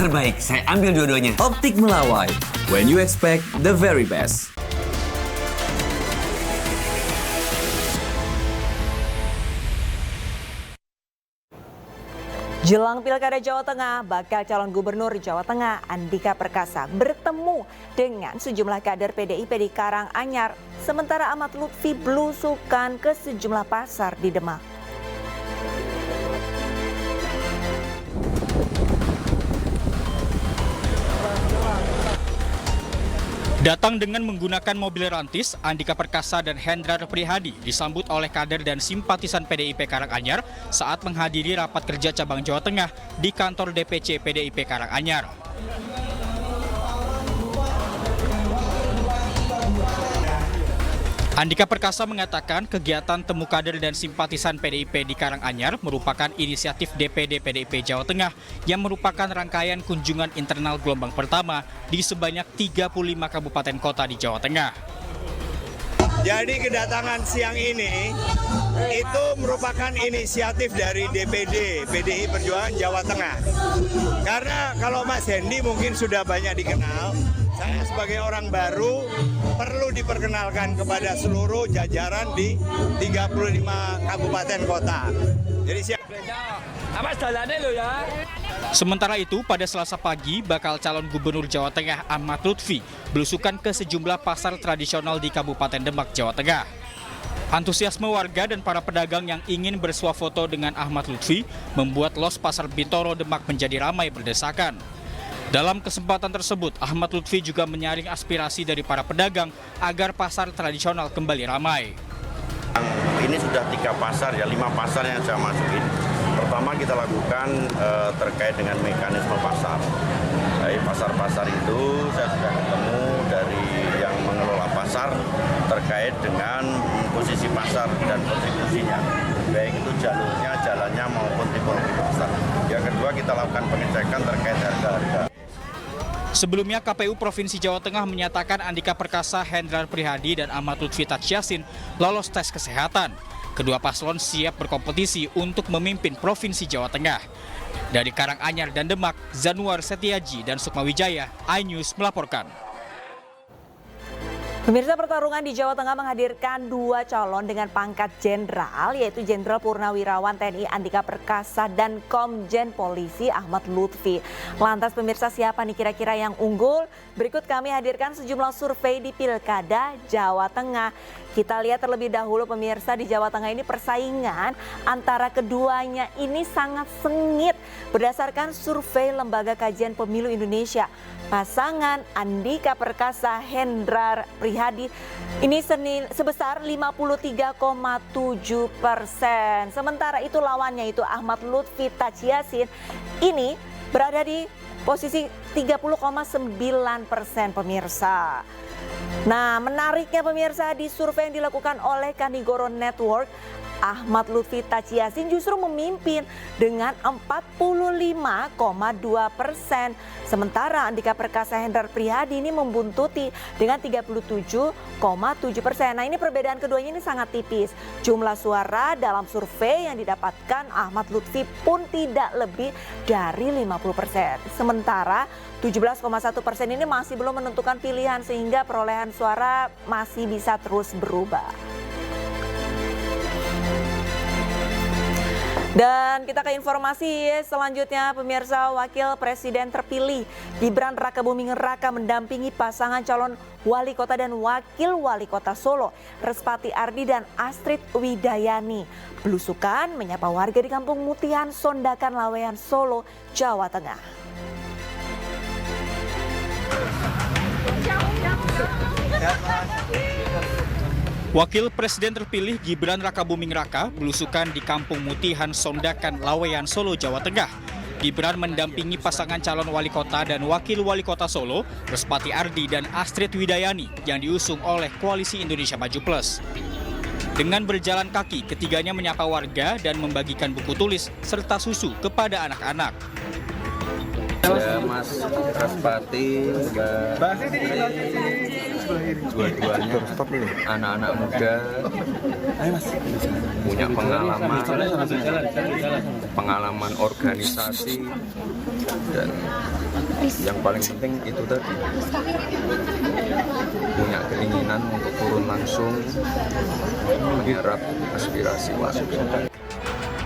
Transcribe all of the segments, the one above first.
terbaik. Saya ambil dua-duanya. Optik Melawai, when you expect the very best. Jelang Pilkada Jawa Tengah, bakal calon gubernur Jawa Tengah Andika Perkasa bertemu dengan sejumlah kader PDIP di Karanganyar, sementara Ahmad Lutfi belusukan ke sejumlah pasar di Demak. Datang dengan menggunakan mobil rantis, Andika Perkasa dan Hendrar Prihadi disambut oleh kader dan simpatisan PDIP Karanganyar saat menghadiri rapat kerja cabang Jawa Tengah di kantor DPC PDIP Karanganyar. Andika Perkasa mengatakan kegiatan temu kader dan simpatisan PDIP di Karanganyar merupakan inisiatif DPD PDIP Jawa Tengah yang merupakan rangkaian kunjungan internal gelombang pertama di sebanyak 35 kabupaten kota di Jawa Tengah. Jadi kedatangan siang ini itu merupakan inisiatif dari DPD PDI Perjuangan Jawa Tengah. Karena kalau Mas Hendy mungkin sudah banyak dikenal, saya sebagai orang baru perlu diperkenalkan kepada seluruh jajaran di 35 kabupaten kota. Jadi siap. Sementara itu, pada Selasa pagi, bakal calon gubernur Jawa Tengah Ahmad Lutfi belusukan ke sejumlah pasar tradisional di Kabupaten Demak, Jawa Tengah. Antusiasme warga dan para pedagang yang ingin bersuah foto dengan Ahmad Lutfi membuat los Pasar Bintoro Demak menjadi ramai berdesakan. Dalam kesempatan tersebut, Ahmad Lutfi juga menyaring aspirasi dari para pedagang agar pasar tradisional kembali ramai. Ini sudah 3 pasar, 5 pasar yang saya masukin. Pertama kita lakukan terkait dengan mekanisme pasar. Dari pasar-pasar itu saya sudah ketemu dari yang mengelola pasar terkait dengan posisi pasar dan kontribusinya, baik itu jalurnya, jalannya maupun tipologi pasar. Yang kedua kita lakukan pengecekan terkait harga-harga. Sebelumnya, KPU Provinsi Jawa Tengah menyatakan Andika Perkasa, Hendrar Prihadi, dan Ahmad Lutfi Tadsyasin lolos tes kesehatan. Kedua paslon siap berkompetisi untuk memimpin Provinsi Jawa Tengah. Dari Karanganyar dan Demak, Zanuar Setiaji dan Sukma Wijaya, iNews melaporkan. Pemirsa, pertarungan di Jawa Tengah menghadirkan 2 calon dengan pangkat jenderal, yaitu Jenderal Purnawirawan TNI Andika Perkasa dan Komjen Polisi Ahmad Lutfi. Lantas pemirsa, siapa nih kira-kira yang unggul? Berikut kami hadirkan sejumlah survei di Pilkada Jawa Tengah. Kita lihat terlebih dahulu pemirsa, di Jawa Tengah ini persaingan antara keduanya ini sangat sengit. Berdasarkan survei Lembaga Kajian Pemilu Indonesia, pasangan Andika Perkasa Hendrar Prihadi ini sebesar 53,7%. Sementara itu lawannya itu Ahmad Lutfi Tadsyasin ini berada di posisi 30,9% pemirsa. Nah, menariknya pemirsa, di survei yang dilakukan oleh Kanigoro Network, Ahmad Lutfi Tadsyasin justru memimpin dengan 45,2%. Sementara Andika Perkasa Hendrar Prihadi ini membuntuti dengan 37,7%. Nah, ini perbedaan keduanya ini sangat tipis. Jumlah suara dalam survei yang didapatkan Ahmad Lutfi pun tidak lebih dari 50%. Sementara 17,1% ini masih belum menentukan pilihan sehingga perolehan suara masih bisa terus berubah. Dan kita ke informasi selanjutnya pemirsa, Wakil Presiden terpilih Gibran Rakabuming Raka mendampingi pasangan calon Wali Kota dan Wakil Wali Kota Solo, Respati Ardi dan Astrid Widayani. Belusukan menyapa warga di Kampung Mutihan, Sondakan, Laweyan, Solo, Jawa Tengah. Wakil Presiden terpilih Gibran Rakabuming Raka belusukan di Kampung Mutihan, Sondakan, Laweyan, Solo, Jawa Tengah. Gibran mendampingi pasangan calon wali kota dan wakil wali kota Solo, Respati Ardi dan Astrid Widayani yang diusung oleh Koalisi Indonesia Maju Plus. Dengan berjalan kaki, ketiganya menyapa warga dan membagikan buku tulis serta susu kepada anak-anak. Ada Mas Raspati, Mbak dua-duanya anak-anak muda, punya pengalaman organisasi, dan yang paling penting itu tadi punya keinginan untuk turun langsung menyerap aspirasi warga.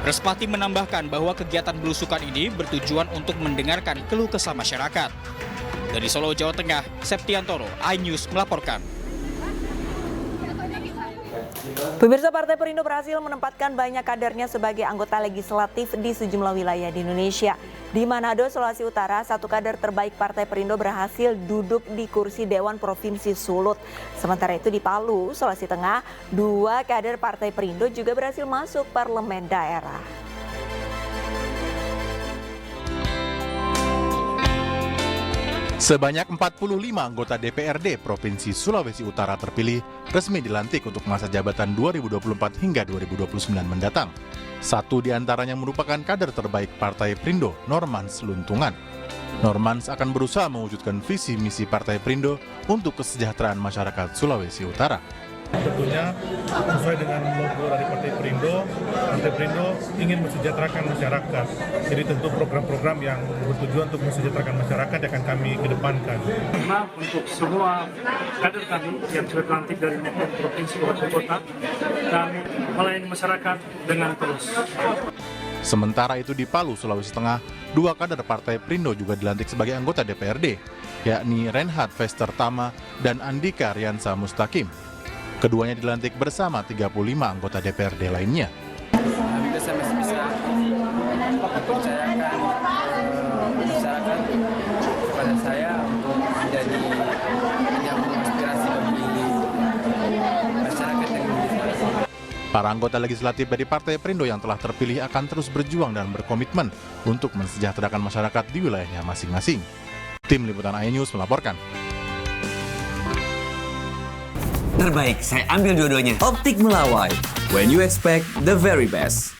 Respati menambahkan bahwa kegiatan belusukan ini bertujuan untuk mendengarkan keluh kesah masyarakat. Dari Solo, Jawa Tengah, Septiantoro, iNews melaporkan. Pemirsa, Partai Perindo berhasil menempatkan banyak kadernya sebagai anggota legislatif di sejumlah wilayah di Indonesia. Di Manado, Sulawesi Utara, satu kader terbaik Partai Perindo berhasil duduk di kursi Dewan Provinsi Sulut. Sementara itu di Palu, Sulawesi Tengah, 2 kader Partai Perindo juga berhasil masuk parlemen daerah. Sebanyak 45 anggota DPRD Provinsi Sulawesi Utara terpilih resmi dilantik untuk masa jabatan 2024 hingga 2029 mendatang. Satu di antaranya merupakan kader terbaik Partai Perindo, Normans Luntungan. Normans akan berusaha mewujudkan visi misi Partai Perindo untuk kesejahteraan masyarakat Sulawesi Utara. Tentunya sesuai dengan logo dari Partai Perindo ingin mensejahterakan masyarakat. Jadi tentu program-program yang bertujuan untuk mensejahterakan masyarakat akan kami kedepankan. Karena untuk semua kader kami yang sudah dilantik dari provinsi kabupaten kota dan melayani masyarakat dengan tulus. Sementara itu di Palu, Sulawesi Tengah, 2 kader Partai Perindo juga dilantik sebagai anggota DPRD, yakni Renhard Vester Tama dan Andika Riansa Mustaqim. Keduanya dilantik bersama 35 anggota DPRD lainnya. Kami bisa mempercayakan masyarakat kepada saya untuk menjadi penyambung aspirasi bagi masyarakat yang memilih. Para anggota legislatif dari Partai Perindo yang telah terpilih akan terus berjuang dan berkomitmen untuk mensejahterakan masyarakat di wilayahnya masing-masing. Tim Liputan iNews melaporkan. Terbaik, saya ambil dua-duanya. Optik Melawai. When you expect the very best.